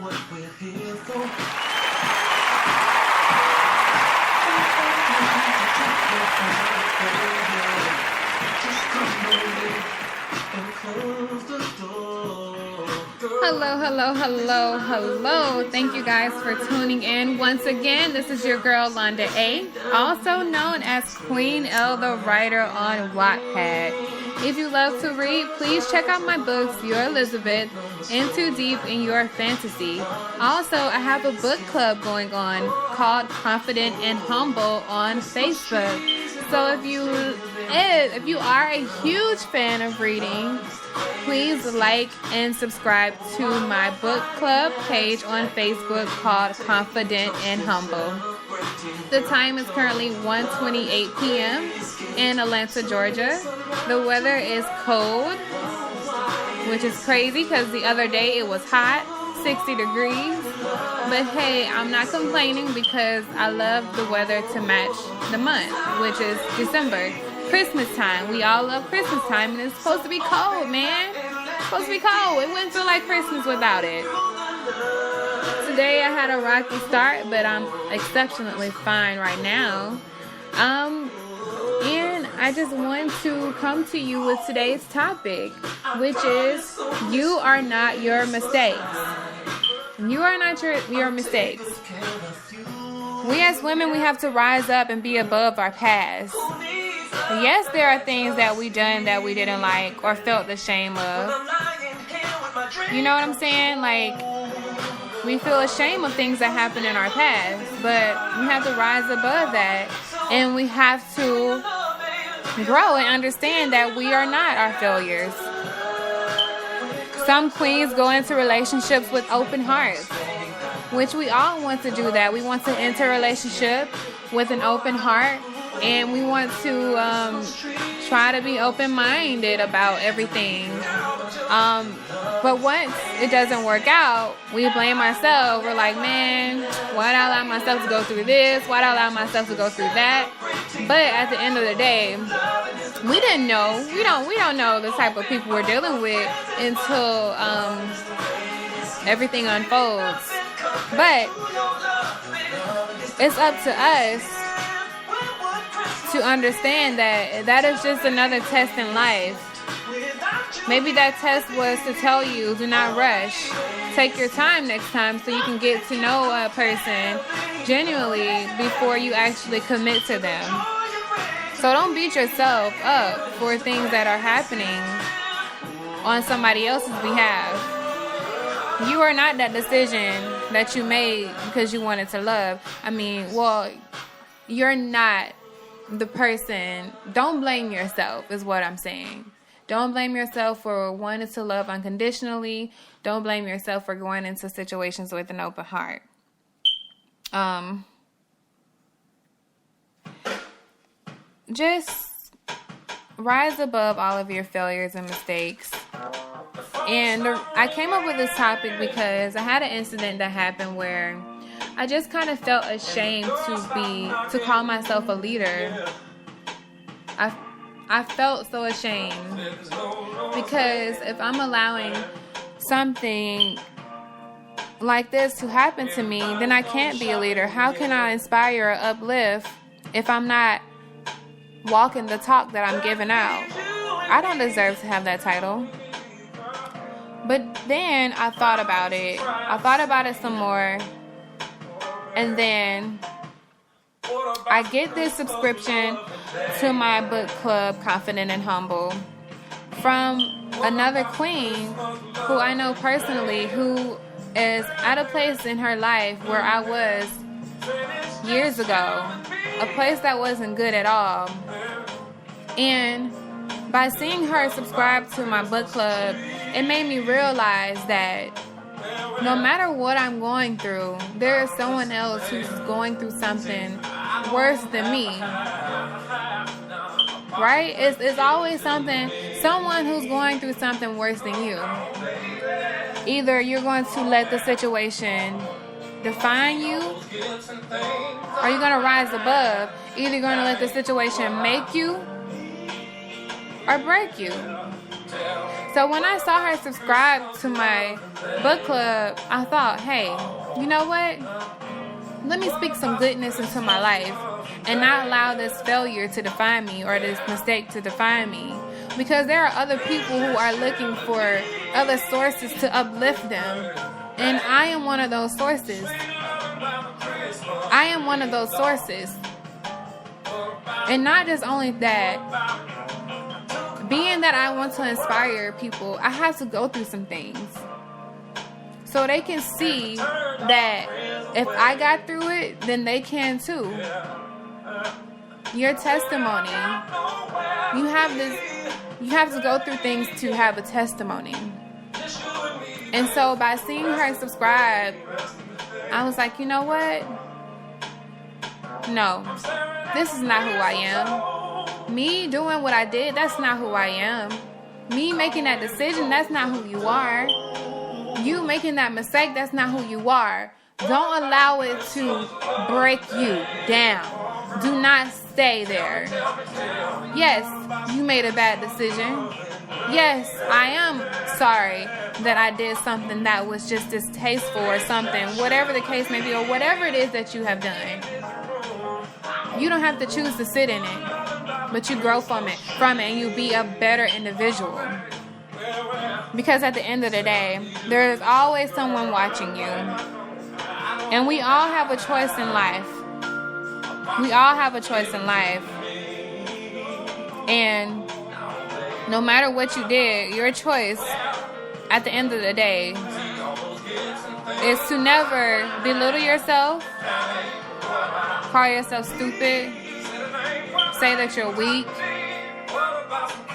what we're here for. Hello, hello, hello, hello. Thank you guys for tuning in. Once again, this is your girl, Londa A., also known as Queen L, the writer on Wattpad. If you love to read, please check out my books, Your Elizabeth, and Too Deep in Your Fantasy. Also, I have a book club going on called Confident and Humble on Facebook. So if you are a huge fan of reading, please like and subscribe to my book club page on Facebook called Confident and Humble. The time is currently 1:28 p.m. in Atlanta, Georgia. The weather is cold, which is crazy because the other day it was hot, 60 degrees. But hey, I'm not complaining because I love the weather to match the month, which is December. Christmas time. We all love Christmas time, and it's supposed to be cold, man. It's supposed to be cold. It wouldn't feel like Christmas without it. Today I had a rocky start, but I'm exceptionally fine right now. And I just want to come to you with today's topic, which is you are not your mistakes. You are not your mistakes. We as women, we have to rise up and be above our past. Yes, there are things that we done that we didn't like or felt the shame of. You know what I'm saying? Like, we feel ashamed of things that happened in our past, but we have to rise above that, and we have to grow and understand that we are not our failures. Some queens go into relationships with open hearts, which we all want to do that. We want to enter a relationship with an open heart, and we want to try to be open-minded about everything. But once it doesn't work out, we blame ourselves. We're like, man, why'd I allow myself to go through this? Why'd I allow myself to go through that? But at the end of the day, we didn't know. We don't know the type of people we're dealing with until everything unfolds. But it's up to us to understand that that is just another test in life. Maybe that test was to tell you, do not rush. Take your time next time so you can get to know a person genuinely before you actually commit to them. So don't beat yourself up for things that are happening on somebody else's behalf. You are not that decision that you made because you wanted to love. You're not the person. Don't blame yourself is what I'm saying. Don't blame yourself for wanting to love unconditionally. Don't blame yourself for going into situations with an open heart. Just rise above all of your failures and mistakes. And I came up with this topic because I had an incident that happened where I just kind of felt ashamed to call myself a leader. I felt so ashamed because if I'm allowing something like this to happen to me, then I can't be a leader. How can I inspire or uplift if I'm not walking the talk that I'm giving out? I don't deserve to have that title. But then I thought about it. I thought about it some more. And then I get this subscription to my book club, Confident and Humble, from another queen who I know personally, who is at a place in her life where I was years ago, a place that wasn't good at all. And by seeing her subscribe to my book club, it made me realize that no matter what I'm going through, there is someone else who's going through something worse than me. Right? It's always someone who's going through something worse than you. Either you're going to let the situation define you, or you're going to rise above. Either you're going to let the situation make you or break you. So when I saw her subscribe to my book club, I thought, hey, you know what? Let me speak some goodness into my life and not allow this failure to define me or this mistake to define me. Because there are other people who are looking for other sources to uplift them. And I am one of those sources. I am one of those sources. And not just only that, being that I want to inspire people, I have to go through some things. So they can see that if I got through it, then they can too. Your testimony. You have to go through things to have a testimony. And so by seeing her subscribe, I was like, you know what? No, this is not who I am. Me doing what I did, that's not who I am. Me making that decision, that's not who you are. You making that mistake, that's not who you are. Don't allow it to break you down. Do not stay there. Yes, you made a bad decision. Yes, I am sorry that I did something that was just distasteful or something, whatever the case may be, or whatever it is that you have done. You don't have to choose to sit in it, but you grow from it, and you be a better individual. Because at the end of the day, there is always someone watching you. And we all have a choice in life. We all have a choice in life. And no matter what you did, your choice at the end of the day is to never belittle yourself, call yourself stupid, say that you're weak.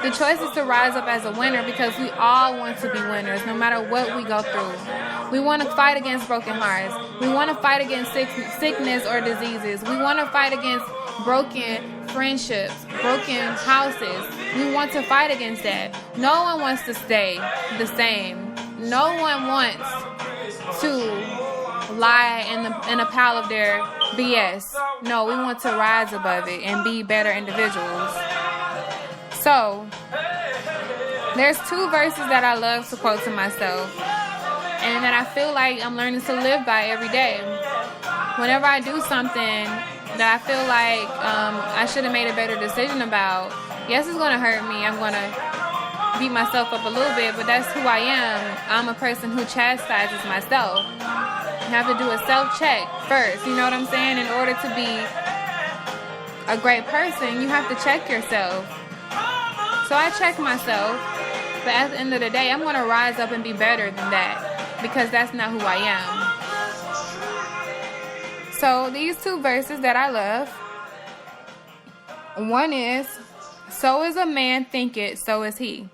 The choice is to rise up as a winner, because we all want to be winners no matter what we go through. We want to fight against broken hearts. We want to fight against sickness or diseases. We want to fight against broken friendships, broken houses. We want to fight against that. No one wants to stay the same. No one wants to lie in a pile of their BS. No, we want to rise above it and be better individuals. So, there's two verses that I love to quote to myself, and that I feel like I'm learning to live by every day. Whenever I do something that I feel like I should have made a better decision about, yes, it's going to hurt me. I'm going to beat myself up a little bit, but that's who I am. I'm a person who chastises myself. You have to do a self-check first, you know what I'm saying? In order to be a great person, you have to check yourself. So I check myself, but at the end of the day, I'm going to rise up and be better than that, because that's not who I am. So these two verses that I love, one is, so is a man thinketh, so is he.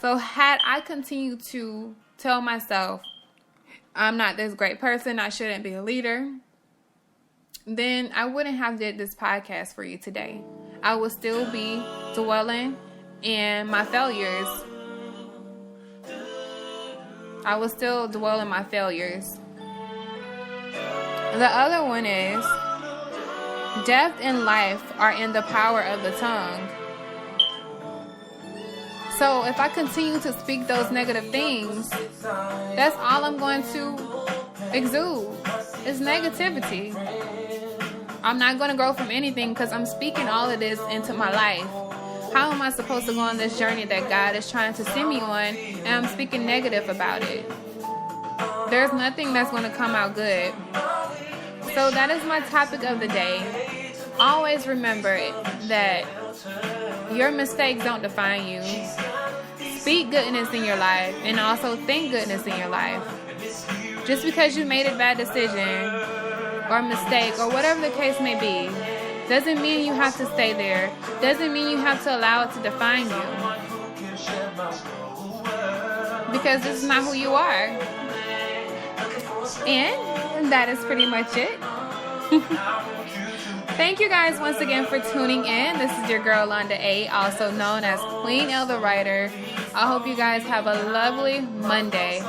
So had I continued to tell myself, I'm not this great person, I shouldn't be a leader, then I wouldn't have did this podcast for you today. I would still be dwelling in my failures. I would still dwell in my failures. The other one is, death and life are in the power of the tongue. So if I continue to speak those negative things, that's all I'm going to exude. It's negativity. I'm not going to grow from anything because I'm speaking all of this into my life. How am I supposed to go on this journey that God is trying to send me on, and I'm speaking negative about it? There's nothing that's going to come out good. So that is my topic of the day. Always remember that your mistakes don't define you. Speak goodness in your life, and also think goodness in your life. Just because you made a bad decision or mistake or whatever the case may be, doesn't mean you have to stay there. Doesn't mean you have to allow it to define you. Because this is not who you are. And that is pretty much it. Thank you guys once again for tuning in. This is your girl Londa A, also known as Queen L the Writer. I hope you guys have a lovely Monday.